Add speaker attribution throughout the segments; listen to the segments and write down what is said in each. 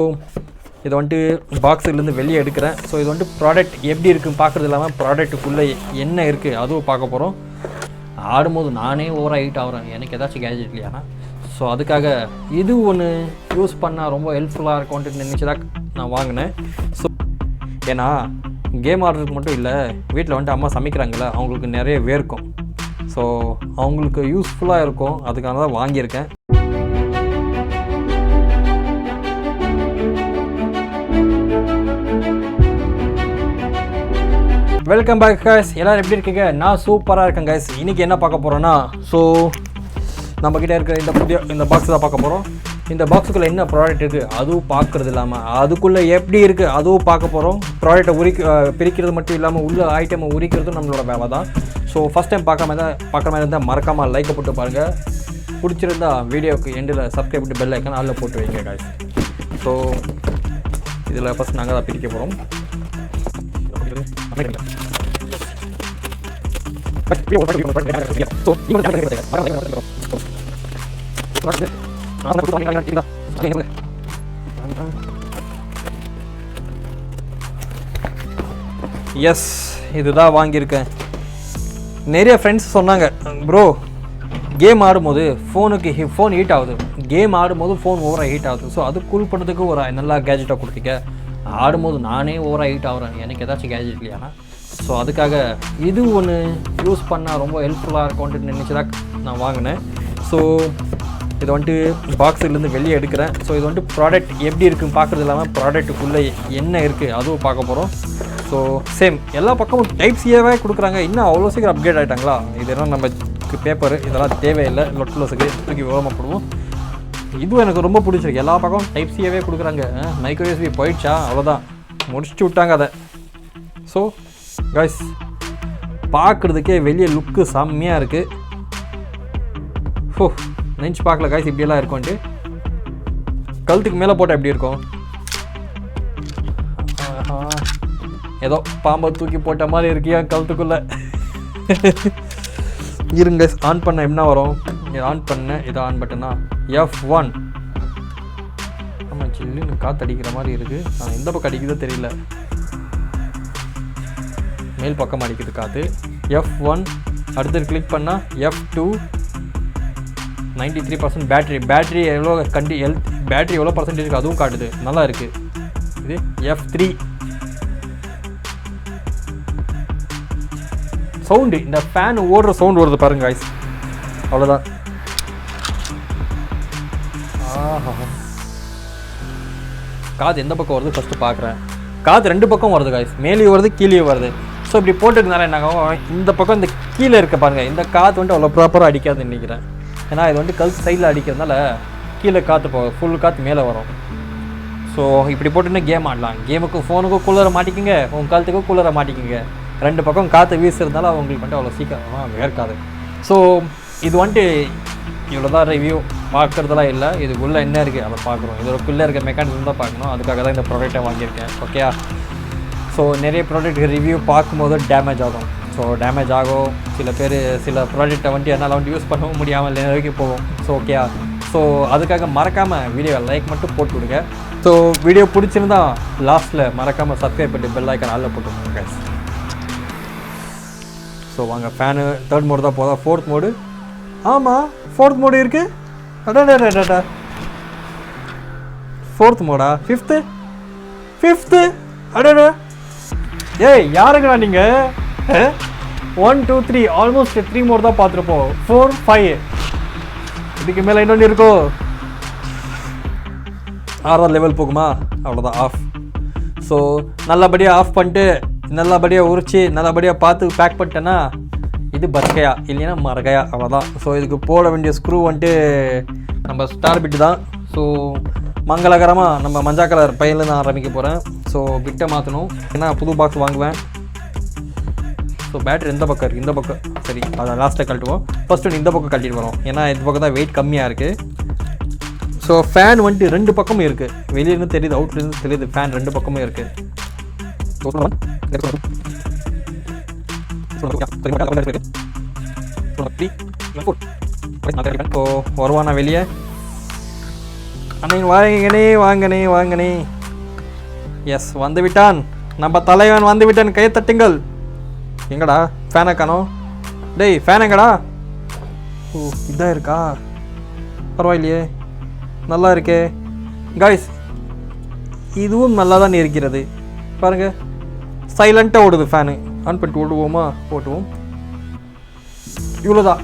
Speaker 1: இது வந்துட்டு பாக்ஸிலேருந்து வெளியே எடுக்கிறேன். ஸோ இது வந்துட்டு ப்ராடக்ட் எப்படி இருக்குன்னு பார்க்குறது இல்லாமல் ப்ராடக்ட்டுக்குள்ளே என்ன இருக்குது அதுவும் பார்க்க போகிறோம். ஆடும்போது நானே ஓவராக ஹீட் ஆகிறேன், எனக்கு ஏதாச்சும் கேஜெட் இல்லையானா. ஸோ அதுக்காக இது ஒன்று யூஸ் பண்ணால் ரொம்ப ஹெல்ப்ஃபுல்லாக இருக்கும்ன்ட்டு நினச்சி தான் நான் வாங்கினேன். ஸோ ஏன்னா கேம் ஆடுறதுக்கு மட்டும் இல்லை, வீட்டில் வந்துட்டு அம்மா சமைக்கிறாங்களே அவங்களுக்கு நிறைய வேர்க்கும். ஸோ அவங்களுக்கு யூஸ்ஃபுல்லாக இருக்கும், அதுக்காக தான் வாங்கியிருக்கேன். வெல்கம் பேக் கைஸ், எல்லோரும் எப்படி இருக்கீங்க? நான் சூப்பராக இருக்கேன் கைஸ். இன்றைக்கி என்ன பார்க்க போகிறோன்னா, ஸோ நம்மக்கிட்ட இருக்கிற இந்த பாக்ஸ் தான் பார்க்க போகிறோம். இந்த பாக்ஸுக்குள்ளே என்ன ப்ராடக்ட் இருக்குது அதுவும் பார்க்குறது இல்லாமல் அதுக்குள்ளே எப்படி இருக்குது அதுவும் பார்க்க போகிறோம். ப்ராடக்ட்டை பிரிக்கிறது மட்டும் இல்லாமல் உள்ள ஐட்டமை உரிக்கிறதும் நம்மளோட வேலை தான். ஸோ ஃபஸ்ட் டைம் பார்க்குற மாதிரி இருந்தால் மறக்காமல் லைக்கை போட்டு பாருங்கள். பிடிச்சிருந்தா வீடியோவுக்கு எண்டில் சப்ஸ்கிரைப் பண்ணி பெல் ஐக்கான் அதில் போட்டு வைங்க கைஸ். ஸோ இதில் ஃபஸ்ட் நாங்கள் தான் பிரிக்க போகிறோம். எஸ், இதுதான் வாங்கியிருக்கேன். நிறைய ஃப்ரெண்ட்ஸ் சொன்னாங்க, ப்ரோ கேம் ஆடும்போது ஃபோன் ஹீட் ஆகுது, கேம் ஆடும்போது ஃபோன் ஓவராக ஹீட் ஆகுது. ஸோ அது கூல் பண்ணுறதுக்கு ஒரு நல்லா கேஜெட்டாக கொடுத்தீங்க. ஆடும்போது நானே ஓவராக ஹீட் ஆகிறேன், எனக்கு ஏதாச்சும் கேஜெட் இல்லையானா. ஸோ அதுக்காக இது ஒன்று யூஸ் பண்ணால் ரொம்ப ஹெல்ப்ஃபுல்லாக இருக்கும்ன்ட்டு நினச்சி தான் நான் வாங்கினேன். ஸோ இது வந்துட்டு பாக்ஸிலேருந்து வெளியே எடுக்கிறேன். ஸோ இது வந்துட்டு ப்ராடக்ட் எப்படி இருக்குன்னு பார்க்குறது இல்லாமல் ப்ராடக்ட்டுக்குள்ளே என்ன இருக்குது அதுவும் பார்க்க போகிறோம். ஸோ சேம் எல்லா பக்கமும் டைப் சியாவே கொடுக்குறாங்க. இன்னும் அவ்வளோ சீக்கிரம் அப்கிரேட் ஆகிட்டாங்களா? இதெல்லாம் நமக்கு பேப்பரு இதெல்லாம் தேவையில்லை, லொட்லஸுக்கு தூக்கி ஓரமாப்படுவோம். இதுவும் எனக்கு ரொம்ப பிடிச்சிருக்கு. எல்லா பக்கம் டைப் சியாவே கொடுக்குறாங்க. மைக்ரோ யூஎஸ்பி போயிடுச்சா, அவ்வளோதான், முடிச்சு விட்டாங்க அதை. ஸோ கைஸ், பார்க்குறதுக்கே வெளியே லுக்கு செம்மையாக இருக்குது. நினச்சி பார்க்கல கைஸ் இப்படியெல்லாம் இருக்கும்ன்ட்டு. கழுத்துக்கு மேலே போட்டால் எப்படி இருக்கும்? ஏதோ பாம்பை தூக்கி போட்ட மாதிரி இருக்கியா கழுத்துக்குள்ளே. இருங்க ஆன் பண்ண என்ன வரும்? ஆன் பண்ண இதை ஆன் பட்டனா F1. ஆமாம், சில்லுன்னு காற்று அடிக்கிற மாதிரி இருக்குது. ஆனால் எந்த பக்கம் அடிக்குதோ தெரியல. மேல் பக்கம் அடிக்குது காற்று. F1 அடுத்து கிளிக் பண்ணால் F2. 93% பேட்ரி எவ்வளோ பேட்ரி எவ்வளோ பர்சன்டேஜ் அதுவும் காட்டுது, நல்லா இருக்குது. இது F3. சவுண்டு, இந்த ஃபேன் ஓடுற சவுண்டு வருது பாருங்க காய்ஸ், அவ்வளோதான். காது எந்த பக்கம் வருது ஃபஸ்ட்டு பார்க்குறேன். காது ரெண்டு பக்கம் வருது காய்ஸ், மேலேயும் வருது கீழேயும் வருது. ஸோ இப்படி போட்டுருந்தால என்ன ஆகும், இந்த பக்கம் இந்த கீழே இருக்க பாருங்கள், இந்த காற்று வந்துட்டு அவ்வளோ ப்ராப்பராக அடிக்காதுன்னு நினைக்கிறேன். ஏன்னா இது வந்துட்டு கழுத்து சைடில் அடிக்கிறதுனால கீழே காற்று போகும், ஃபுல் காற்று மேலே வரும். ஸோ இப்படி போட்டுன்னு கேம் ஆடலாம். கேமுக்கும் ஃபோனுக்கும் கூலரை மாட்டிக்கிங்க, உங்கள் கழுத்துக்கும் கூலரை மாட்டிக்கிங்க. ரெண்டு பக்கம் காற்று வீசுறதுனால அவங்களுக்கு வந்துட்டு அவ்வளோ சீக்கிரமாக வேர்க்காது. ஸோ இது வந்துட்டு இவ்வளோ தான் ரிவ்யூ, பார்க்குறதெல்லாம் இல்லை. இதுக்குள்ளே என்ன இருக்குது அதை பார்க்குறோம். இதோடக்குள்ளே இருக்க மெக்கானிசம் தான் பார்க்கணும். அதுக்காக தான் இந்த ப்ராடக்ட்டை வாங்கியிருக்கேன். ஓகே. ஸோ நிறைய ப்ராடக்ட் ரிவ்யூ பார்க்கும்போது டேமேஜ் ஆகும். ஸோ டேமேஜ் ஆகும். சில ப்ராடக்ட்டை வந்துட்டு என்னால் வந்துட்டு யூஸ் பண்ணவும் முடியாமல் நிறைய போகும். So okay. ஸோ அதுக்காக மறக்காமல் வீடியோ லைக் மட்டும் போட்டு விடுங்க. ஸோ வீடியோ பிடிச்சிருந்தா லாஸ்ட்டில் மறக்காமல் சப்ஸ்கிரைப் பண்ணி பெல் ஐக்கான் அதில் போட்டு விடுங்க. ஸோ வாங்க, ஃபேனு தேர்ட் மோடு தான் போதா, ஃபோர்த் மோடு. ஆமாம், ஃபோர்த் மோடு இருக்குது. அடாடா, ஃபோர்த் மோடா? ஃபிஃப்த்து அடடா. ஏய் யாருங்கண்ணா நீங்கள்? 1 2 3 ஆல்மோஸ்ட் 3 மோடு தான் பார்த்துருப்போம். 4 5 இதுக்கு மேலே இன்னொன்று இருக்கோ? 6வது லெவல் போகுமா? அவ்வளோதான், ஆஃப். ஸோ நல்லபடியாக ஆஃப் பண்ணிட்டு நல்லபடியாக உரிச்சு நல்லபடியாக பார்த்து பேக் பண்ணிட்டேன்னா இது பர்கையா, இல்லைன்னா மரகையா, அவ்வளோதான். ஸோ இதுக்கு போட வேண்டிய ஸ்க்ரூ வந்துட்டு நம்ம ஸ்டார் பிட்டு தான். ஸோ மங்களகரமாக நம்ம மஞ்சள் கலர் பையில நான் ஆரம்பிக்க போகிறேன். ஸோ பிட்டை மாற்றணும், ஏன்னா புது பாக்ஸ் வாங்குவேன். ஸோ பேட்டரி எந்த பக்கம் இருக்குது? இந்த பக்கம். சரி, அதை லாஸ்ட்டாக கழட்டுவோம். ஃபஸ்ட்டு இந்த பக்கம் கழட்டிட்டு வரோம், ஏன்னா இந்த பக்கம் தான் வெயிட் கம்மியாக இருக்குது. ஸோ ஃபேன் வந்துட்டு ரெண்டு பக்கமும் இருக்குது. வெளியிலேருந்து தெரியுது, அவுட்லேருந்து தெரியுது, ஃபேன் ரெண்டு பக்கமும் இருக்குது. இப்போ வருவானா வெளியே? அண்ணே வாங்கனே வாங்கனே வாங்கனே. எஸ், வந்து விட்டான் நம்ம தலைவன், வந்து விட்டான். கையை தட்டுங்கள். எங்கடா ஃபேனை காணோம்? டேய் ஃபேன் எங்கடா? ஓ இதான் இருக்கா? பரவாயில்லையே, நல்லா இருக்கே காய்ஸ். இதுவும் நல்லா தான் இருக்கிறது பாருங்கள். சைலண்ட்டாக ஓடுது ஃபேனு. ஆன் பண்ணிட்டு ஓடுவோமா? ஓட்டுவோம். இவ்வளோதான்,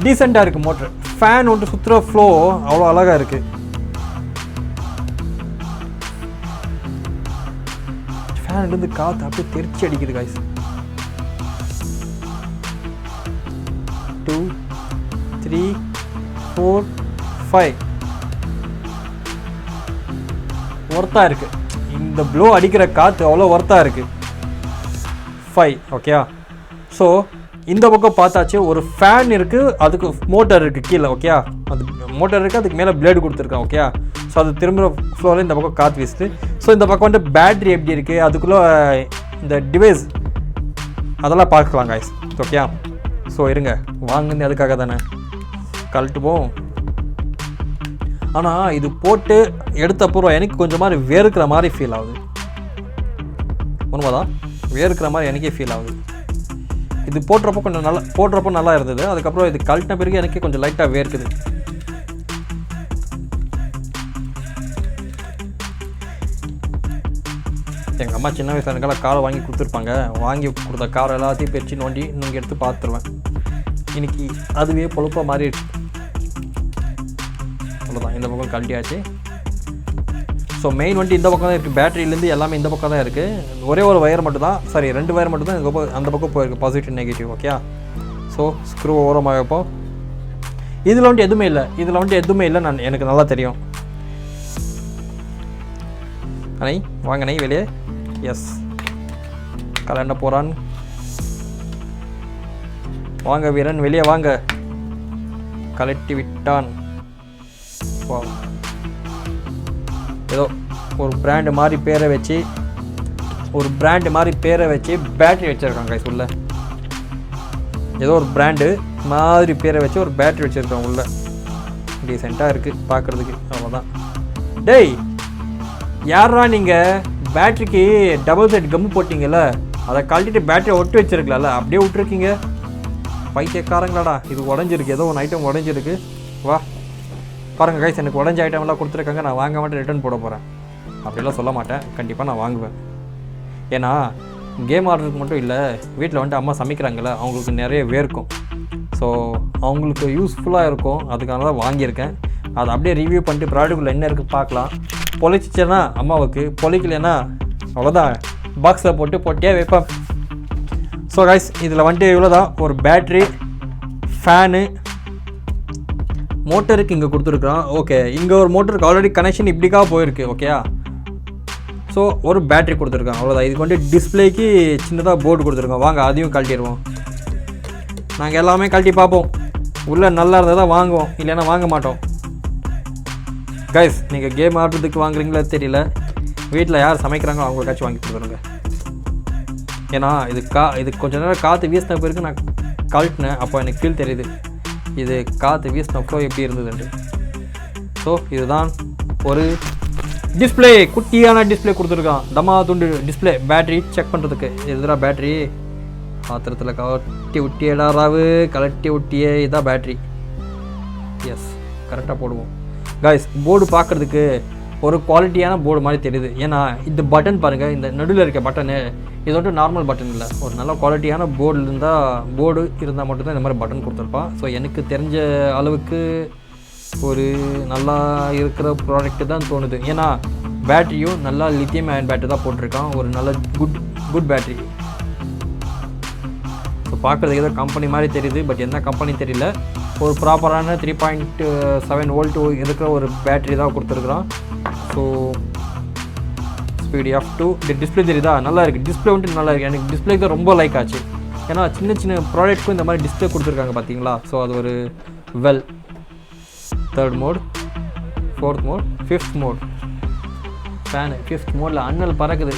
Speaker 1: டீசெண்டாக இருக்குது மோட்ரு. ஃபேன் ஒன்று சுற்றுற ஃப்ளோ அவ்வளோ அழகாக இருக்குது. ஃபேன்லேருந்து காற்று அப்படியே தெரிச்சு அடிக்குது காய்ஸ். 2 3 4 5 ஒர்த்தாக இருக்குது. இந்த ப்ளோ அடிக்கிற காற்று அவ்வளோ ஒர்த்தாக இருக்குது. 5 ஓகேயா? ஸோ இந்த பக்கம் பார்த்தாச்சு. ஒரு ஃபேன் இருக்குது, அதுக்கு மோட்டர் இருக்குது கீழே. ஓகேயா? அது மோட்டர் இருக்குது, அதுக்கு மேலே பிளேடு கொடுத்துருக்கேன். ஓகேயா? ஸோ அது திரும்ப ஃப்ளோரில் இந்த பக்கம் காற்று வீசுது. ஸோ இந்த பக்கம் வந்துட்டு பேட்ரி எப்படி இருக்குது, அதுக்குள்ளே இந்த டிவைஸ் அதெல்லாம் பார்க்கலாம் காய்ஸ். ஓகேயா? ஸோ இருங்க, வாங்குன்னு அதுக்காக தானே கழட்டுவோம். ஆனால் இது போட்டு எடுத்தப்போ எனக்கு கொஞ்சம் மாதிரி வேர்க்கிற மாதிரி ஃபீல் ஆகுது. உண்மைதான், வேர்க்கிற மாதிரி எனக்கே ஃபீல் ஆகுது. இது போடுறப்போ கொஞ்சம் நல்லா இருந்தது. அதுக்கப்புறம் இது கழட்டின பிறகு எனக்கே கொஞ்சம் லைட்டாக வேர்க்குது. எங்கள் அம்மா சின்ன வயசில் எனக்கெல்லாம் காரை வாங்கி கொடுத்துருப்பாங்க. வாங்கி கொடுத்த காரை எல்லாத்தையும் பிரித்து நோண்டி இங்கே எடுத்து பார்த்துருவேன். இன்றைக்கி அதுவே பொழுப்பாக மாறிடுச்சு. அவ்வளோதான், இந்த பக்கம் கழட்டியாச்சு. ஸோ மெயின் வண்டி இந்த பக்கம் தான் இருக்குது. பேட்டரியிலேருந்து எல்லாமே இந்த பக்கம் தான் இருக்குது. ஒரே ஒரு வயர் மட்டும் தான், சாரி 2 வயர் மட்டும் தான் இந்த அந்த பக்கம் போயிருக்கு, positive negative. Okay? So screw ஓரமாக வைப்போம். இதில் வந்துட்டு எதுவுமே இல்லை, எனக்கு நல்லா தெரியும். அணை வாங்கண்ணே வெளியே. எஸ், கலண்ட போகிறான். வாங்க வீரன், வெளியே வாங்க. கலட்டி விட்டான். ஏதோ ஒரு பிராண்டு மாதிரி பேரை வச்சு பேட்டரி வச்சுருக்காங்க கைஸ் உள்ள. ஏதோ ஒரு பிராண்டு மாதிரி பேரை வச்சு ஒரு பேட்டரி வச்சுருக்காங்க உள்ள. டீசெண்டாக இருக்குது பார்க்குறதுக்கு. அவ்வளோதான். டேய் யாரா நீங்கள் பேட்டரிக்கு டபுள் சைட் கம்மு போட்டிங்கல்ல, அதை கழட்டிட்டு பேட்டரியை ஒட்டி வச்சுருக்கலாம்ல, அப்படியே விட்டுருக்கீங்க. பைத்தியக்காரங்களாடா. இது உடஞ்சிருக்கு, ஏதோ ஒன்று ஐட்டம் உடஞ்சிருக்கு. வா பாருங்கள் கைஸ், எனக்கு உடஞ்ச ஐட்டம்லாம் கொடுத்துருக்காங்க. நான் வாங்க மாட்டேன், ரிட்டர்ன் போட போகிறேன். அப்படிலாம் சொல்ல மாட்டேன், கண்டிப்பாக நான் வாங்குவேன். ஏன்னா கேம் ஆடுறதுக்கு மட்டும் இல்லை, வீட்டில் வந்துட்டு அம்மா சமைக்கிறாங்கல்ல, அவங்களுக்கு நிறைய வேர்க்கும். ஸோ அவங்களுக்கு யூஸ்ஃபுல்லாக இருக்கும், அதுக்காக தான் வாங்கியிருக்கேன். அதை அப்படியே ரிவ்யூ பண்ணிட்டு ப்ராடக்ட்டில் என்ன இருக்குது பார்க்கலாம். பொழிச்சிச்சேன்னா அம்மாவுக்கு, பொழிக்கலைன்னா அவ்வளோதான், பாக்ஸில் போட்டியாக வைப்பேன். ஸோ கைஸ், இதில் வந்துட்டு இவ்வளோ தான். ஒரு பேட்ரி, ஃபேனு, மோட்டருக்கு இங்கே கொடுத்துருக்குறான். ஓகே, இங்கே ஒரு மோட்டருக்கு ஆல்ரெடி கனெக்ஷன் இப்படிக்காக போயிருக்கு. ஓகேயா? ஸோ ஒரு பேட்ரி கொடுத்துருக்காங்க, அவ்வளோதான். இதுக்கு வந்து டிஸ்பிளேக்கு சின்னதாக போர்டு கொடுத்துருக்கோம். வாங்க அதையும் கழட்டிடுவோம். நாங்கள் எல்லாமே கழட்டி பார்ப்போம். உள்ளே நல்லா இருந்தால் தான் வாங்குவோம், இல்லைன்னா வாங்க மாட்டோம். கைஸ், நீங்கள் கேம் ஆடுறதுக்கு வாங்குறீங்களா தெரியல, வீட்டில் யார் சமைக்கிறாங்களோ அவங்களுக்காச்சும் வாங்கி கொடுத்துருங்க. ஏன்னா இது கொஞ்சம் நேரம் காற்று வீசின பிறகு நான் கழட்டினேன். அப்போ எனக்கு ஃபீல் தெரியுது இது காற்று வீசின ஃப்ளோ எப்படி இருந்ததுன்ட்டு. ஸோ இதுதான் ஒரு டிஸ்பிளே, குட்டியான டிஸ்பிளே கொடுத்துருக்கான். தம்மா துண்டு டிஸ்பிளே. பேட்ரி செக் பண்ணுறதுக்கு. எதுரா பேட்ரி? பாத்திரத்தில் கலட்டி விட்டியடாராவு, கலட்டி விட்டியே. இதான் பேட்ரி. எஸ், கரெக்டாக போடுவோம். காய்ஸ், போர்டு பார்க்குறதுக்கு ஒரு குவாலிட்டியான போர்டு மாதிரி தெரியுது. ஏன்னா இந்த பட்டன் பாருங்கள், இந்த நடுவில் இருக்க பட்டனு இது வந்துட்டு நார்மல் பட்டன் இல்லை. ஒரு நல்ல குவாலிட்டியான போர்டு இருந்தால் மட்டும்தான் இந்த மாதிரி பட்டன் கொடுத்துருப்பான். ஸோ எனக்கு தெரிஞ்ச அளவுக்கு ஒரு நல்லா இருக்கிற ப்ராடக்ட்டு தான் தோணுது. ஏன்னா பேட்டரியும் நல்லா லித்தியம் அயன் பேட்டரி தான் போட்டிருக்கான். ஒரு நல்ல குட் பேட்டரி. ஸோ பார்க்குறதுக்கு ஏதோ கம்பெனி மாதிரி தெரியுது, பட் என்ன கம்பெனி தெரியல. ஒரு ப்ராப்பரான 3.7 வோல்ட் இருக்கிற ஒரு பேட்டரி தான் கொடுத்துருக்குறான். So speedy of 2. டிஸ்பிளே தெரியுதா? நல்லா இருக்குது. டிஸ்பிளே வந்துட்டு நல்லா இருக்குது. எனக்கு டிஸ்பிளேக்கு தான் ரொம்ப லைக் ஆச்சு. ஏன்னா சின்ன ப்ராடக்ட்க்கும் இந்த மாதிரி டிஸ்பிளே கொடுத்துருக்காங்க பார்த்தீங்களா. ஸோ அது ஒரு well. 3rd mode, 4th mode, 5th mode. Fan 5th மோடில் அண்ணல் பறக்குது.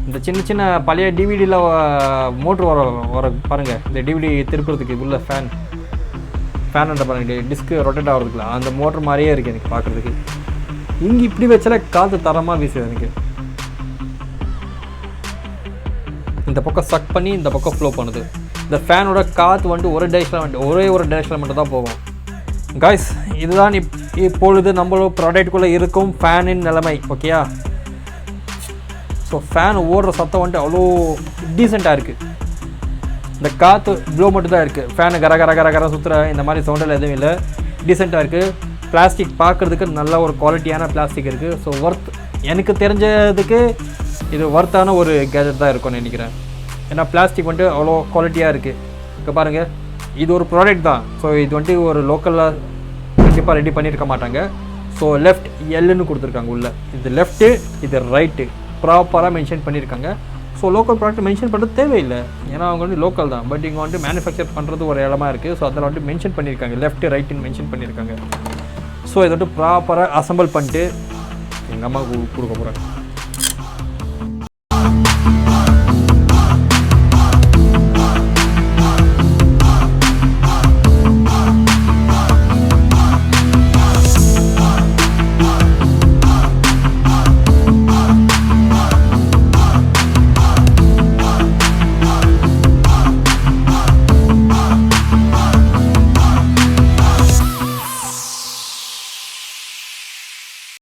Speaker 1: இந்த சின்ன பழைய டிவிடியில் மோட்ரு வர பாருங்கள். இந்த டிவிடி திருப்புறதுக்கு உள்ள ஃபேன் ஃபேன் பாருங்க டிஸ்க்கு ரொட்டேட் ஆகிறதுக்குல அந்த மோட்டர் மாதிரியே இருக்குது எனக்கு பார்க்குறதுக்கு. இங்கே இப்படி வச்சாலே காற்று தரமாக வீசுது எனக்கு. இந்த பக்கம் சக் பண்ணி இந்த பக்கம் ஃப்ளோ பண்ணுது. இந்த ஃபேனோட காற்று வந்துட்டு ஒரே ஒரு டைரெக்ஷனில் மட்டும் தான் போகும். காய்ஸ் இதுதான் இப்பொழுது நம்மளோட ப்ராடக்ட்குள்ளே இருக்கும் ஃபேனின் நிலைமை. ஓகேயா? ஸோ ஃபேன் ஓடுற சத்தம் வந்துட்டு அவ்வளோ டீசெண்டாக இருக்குது. இந்த காற்று ப்ளோ மட்டும் தான் இருக்குது. ஃபேனு கர கர கர கர சுற்றுற இந்த மாதிரி சவுண்டில் எதுவும் இல்லை. டீசெண்டாக இருக்குது. பிளாஸ்டிக் பார்க்குறதுக்கு நல்ல ஒரு குவாலிட்டியான பிளாஸ்டிக் இருக்குது. ஸோ எனக்கு தெரிஞ்சதுக்கு இது ஒர்த்தான ஒரு கேஜெட் தான் இருக்கும்னு நினைக்கிறேன். ஏன்னா பிளாஸ்டிக் வந்துட்டு அவ்வளோ குவாலிட்டியாக இருக்குது. இப்போ பாருங்கள், இது ஒரு ப்ராடக்ட் தான். ஸோ இது வந்துட்டு ஒரு லோக்கலில் கண்டிப்பாக ரெடி பண்ணியிருக்க மாட்டாங்க. ஸோ லெஃப்ட் எல்லுன்னு கொடுத்துருக்காங்க உள்ளே. இது லெஃப்ட்டு, இது ரைட்டு ப்ராப்பராக மென்ஷன் பண்ணியிருக்காங்க. ஸோ லோக்கல் ப்ராடக்ட் மென்ஷன் பண்ணுறது தேவையில்லை, ஏன்னா அவங்க வந்து லோக்கல் தான். பட் இங்கே வந்துட்டு மேனுஃபேக்சர் பண்ணுறது ஒரு இடமா இருக்குது. ஸோ அதில் வந்துட்டு மென்ஷன் பண்ணியிருக்காங்க, லெஃப்ட்டு ரைட்டுன்னு மென்ஷன் பண்ணியிருக்காங்க. ஸோ இதை வந்துட்டு ப்ராப்பராக அசம்பிள் பண்ணிட்டு எங்கள் அம்மாவுக்கு கொடுக்க போகிறேன்.